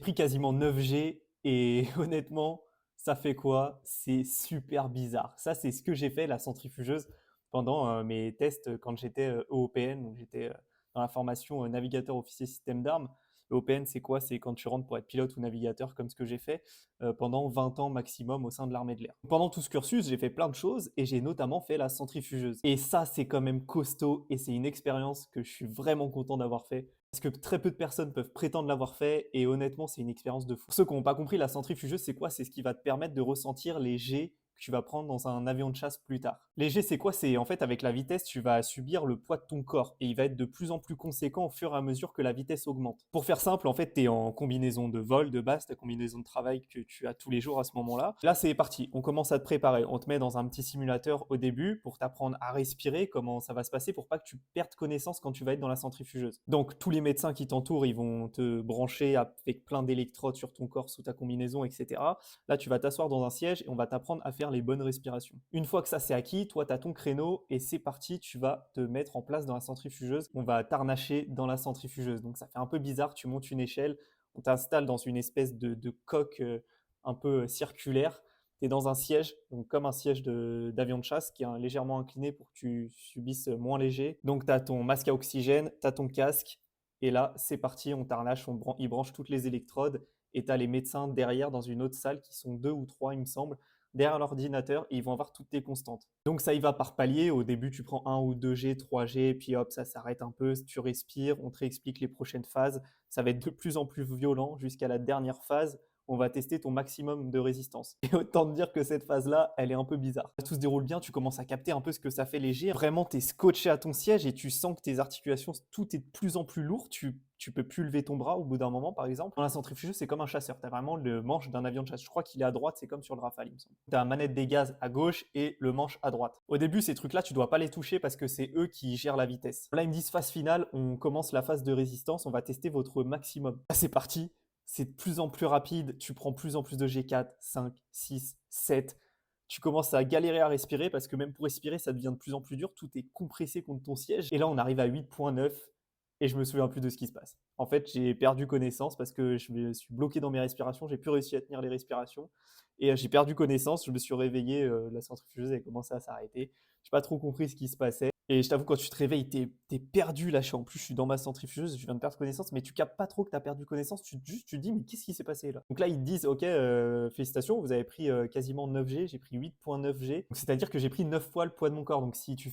pris quasiment 9G et honnêtement, ça fait quoi? C'est super bizarre. Ça, c'est ce que j'ai fait, la centrifugeuse, pendant mes tests quand j'étais EOPN. Donc, j'étais dans la formation navigateur officier système d'armes. EOPN, c'est quoi? C'est quand tu rentres pour être pilote ou navigateur, comme ce que j'ai fait pendant 20 ans maximum au sein de l'armée de l'air. Pendant tout ce cursus, j'ai fait plein de choses et j'ai notamment fait la centrifugeuse. Et ça, c'est quand même costaud et c'est une expérience que je suis vraiment content d'avoir fait. Parce que très peu de personnes peuvent prétendre l'avoir fait et honnêtement, c'est une expérience de fou. Pour ceux qui n'ont pas compris, la centrifugeuse, c'est quoi? C'est ce qui va te permettre de ressentir les jets que tu vas prendre dans un avion de chasse plus tard. Les jets, c'est quoi? C'est en fait avec la vitesse, tu vas subir le poids de ton corps et il va être de plus en plus conséquent au fur et à mesure que la vitesse augmente. Pour faire simple, en fait, tu es en combinaison de vol de base, ta combinaison de travail que tu as tous les jours à ce moment-là. Là, c'est parti, on commence à te préparer. On te met dans un petit simulateur au début pour t'apprendre à respirer, comment ça va se passer pour pas que tu perdes connaissance quand tu vas être dans la centrifugeuse. Donc, tous les médecins qui t'entourent, ils vont te brancher avec plein d'électrodes sur ton corps sous ta combinaison, etc. Là, tu vas t'asseoir dans un siège et on va t'apprendre à faire les bonnes respirations. Une fois que ça c'est acquis, toi, tu as ton créneau et c'est parti, tu vas te mettre en place dans la centrifugeuse. On va t'arnacher dans la centrifugeuse. Donc, ça fait un peu bizarre, tu montes une échelle, on t'installe dans une espèce de coque un peu circulaire. Tu es dans un siège, donc comme un siège d'avion de chasse qui est légèrement incliné pour que tu subisses moins léger. Donc, tu as ton masque à oxygène, tu as ton casque, et là, c'est parti, on t'arnache, il branche toutes les électrodes et tu as les médecins derrière dans une autre salle qui sont deux ou trois, il me semble, derrière l'ordinateur et ils vont avoir toutes tes constantes. Donc ça y va par palier. Au début, tu prends 1 ou 2G, 3G, puis hop, ça s'arrête un peu, tu respires, on te réexplique les prochaines phases. Ça va être de plus en plus violent jusqu'à la dernière phase. On va tester ton maximum de résistance. Et autant te dire que cette phase-là, elle est un peu bizarre. Tout se déroule bien, tu commences à capter un peu ce que ça fait léger. Vraiment, tu es scotché à ton siège et tu sens que tes articulations, tout est de plus en plus lourd. Tu peux plus lever ton bras au bout d'un moment, par exemple. Dans la centrifugeuse, c'est comme un chasseur. Tu as vraiment le manche d'un avion de chasse. Je crois qu'il est à droite, c'est comme sur le Rafale, il me semble. Tu as la manette des gaz à gauche et le manche à droite. Au début, ces trucs-là, tu dois pas les toucher parce que c'est eux qui gèrent la vitesse. Là, ils me disent phase finale, on commence la phase de résistance, on va tester votre maximum. Là, c'est parti. C'est de plus en plus rapide, tu prends plus en plus de G4, 5, 6, 7. Tu commences à galérer à respirer parce que même pour respirer, ça devient de plus en plus dur. Tout est compressé contre ton siège. Et là, on arrive à 8.9 et je me souviens plus de ce qui se passe. En fait, j'ai perdu connaissance parce que je me suis bloqué dans mes respirations. J'ai plus réussi à tenir les respirations et j'ai perdu connaissance. Je me suis réveillé, la centrifugeuse avait commencé à s'arrêter. J'ai pas trop compris ce qui se passait. Et je t'avoue, quand tu te réveilles, t'es perdu là. En plus, je suis dans ma centrifugeuse, je viens de perdre connaissance, mais tu captes pas trop que tu as perdu connaissance. Juste, tu te dis, mais qu'est-ce qui s'est passé là? Donc là, ils te disent, ok, félicitations, vous avez pris quasiment 9G, j'ai pris 8.9G. Donc c'est-à-dire que j'ai pris 9 fois le poids de mon corps. Donc si tu